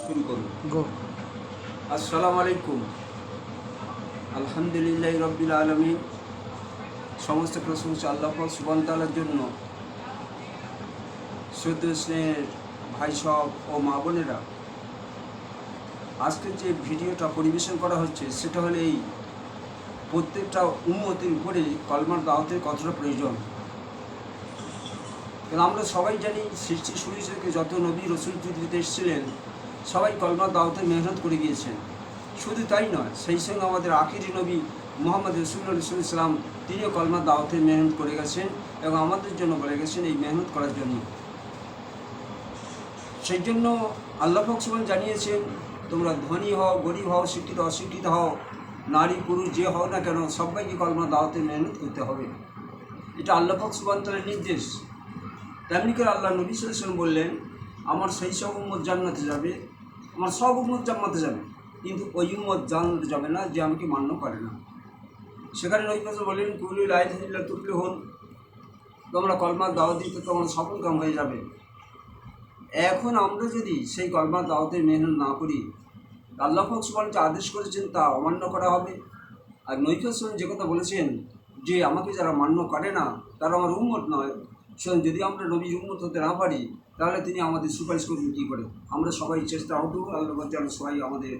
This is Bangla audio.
শুরু করুন। গো। আসসালামু আলাইকুম। আলহামদুলিল্লাহ রব্বিল আলামিন। সমস্ত প্রশংসা আল্লাহ পাক সুবহানাহু তাআলার জন্য। শ্রদ্ধেয় স্নেহের ভাই সব ও মা বোনেরা, আজকে যে ভিডিওটা পরিবেশন করা হচ্ছে সেটা হলো এই প্রত্যেকটা উম্মতের উপরে কলমার দাওয়াতের কতটা প্রয়োজন। কারণ আমরা সবাই জানি সৃষ্টি শুরু থেকে যত নবী রসুল পৃথিবীতে এসেছিলেন সবাই কলমার দাওয়াতে মেহনত করে গিয়েছেন। শুধু তাই নয়, সেই সঙ্গে আমাদের আখিরি নবী মোহাম্মদ রসুল ইসলাম তিনিও কলমার দাওয়াতে মেহনত করে গেছেন এবং আমাদের জন্য বলে গেছেন এই মেহনত করার জন্য। সেই জন্য আল্লাহ পাক সুবহান জানিয়েছেন, তোমরা ধনী হও, গরিব হও, শিক্ষিত অশিক্ষিত হও, নারী পুরুষ যে হও না কেন, সবাইকে কলমার দাওয়াতে মেহনত করতে হবে। এটা আল্লাহ পাক সুবহান তাআলার নির্দেশ। তেমনি করে আল্লাহ নবী সাল্লাল্লাহু আলাইহি ওয়াসাল্লাম বললেন, আমার সেই সব উম্মত জান্নাতে যাবে, আমার সব উম্মত জান্নাতে যাবে, কিন্তু ওই উম্মত জান্নাতে যাবে না যে আমাকে মান্য করে না। সেখানে নবী সাল্লাল্লাহু বললেন, কুলু লা ইলাহা ইল্লাল্লাহ তুফলিহুন, তোমরা কলমার দাওয়াত দিতে তোমার সফল কাম হয়ে যাবে। এখন আমরা যদি সেই কলমার দাওয়াতে মেহনত না করি, আল্লাহ পাক সুবহান যে আদেশ করেছেন তা অমান্য করা হবে। আর নবী সাল্লাল্লাহু যে কথা বলেছেন যে আমাকে যারা মান্য করে না তারা আমার উম্মত নয়, শোন, যদি আমরা নবীর উম্মত হতে না পারি তাহলে তিনি আমাদের সুপারিশ করবেন কী করে। আমরা সবাই চেষ্টা হতো আল্লাহ যেন সবাই আমাদের